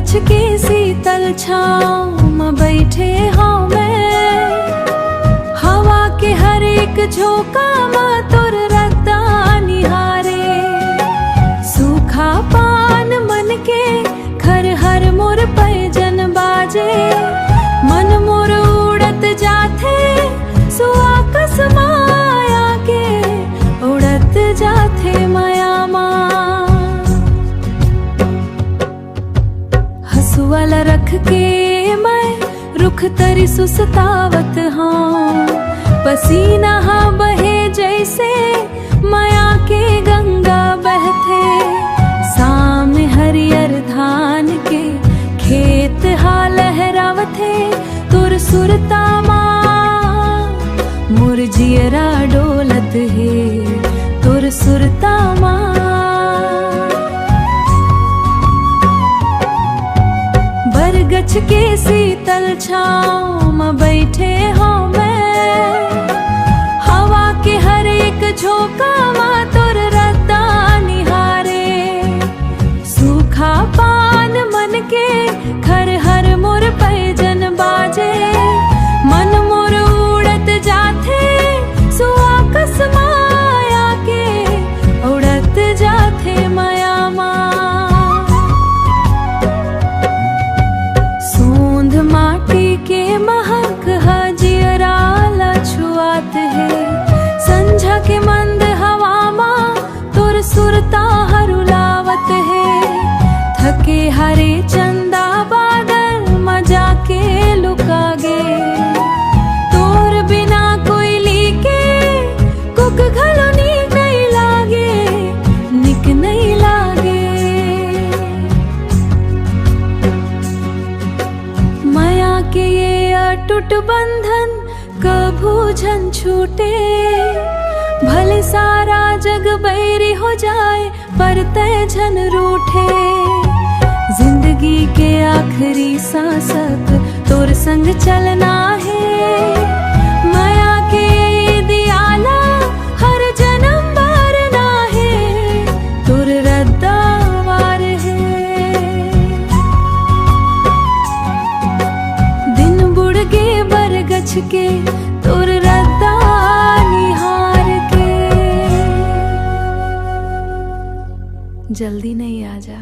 बरगछ के शीतल छाँव में बैठे हाँ मैं, हवा के हर एक झोंका में तोर रत्ता निहारे। सूखा पान मन के खर हर मोर पैजन बाजे, मन मोर उड़त जाथे सो आकाश माया के, उड़त जाथे माया माँ। हसुआला रख के मैं रुख तरी सुसतावत हाँ, पसीना हाँ बहे जैसे माया के गंगा बहथे। सामने हरियर धान के खेत हा लहरावथे, तुर सुरता माँ मोर जियरा डोलत है, तुर सुरता माँ। बरगछ के शीतल छाँव में बैठे हाँ मैं, हवा के हर एक झोंका में तोर रत्ता निहारे। सूखा पान मन के खर हर मोर पैजन बाजे, मन मोर उड़त जाथे सो आकाश माया के, उड़त जाथे माया माँ। सूंध माटी के महक हजियराला छुआत है, संझा के मंद हवा माँ तोर सुरता हरुलावत है। थके हरे चंदा बादल मजा के लुका गे, तोर बिना कोयली के कुक घलो नीक नहीं लागे, निक नहीं लागे। माया के ये अटूट बंधन कभू झन छूटे, भले सारा जग बैरी हो जाए पर तय झन रूठे। जिंदगी के आखिरी सांसक तोर संग चलना है, माया के दियाला हर जन्म भरना है, तोर रद्दावार है। दिन बुढ़ गे बरगछ के तोर रद्दा निहार के, जल्दी नहीं आजा।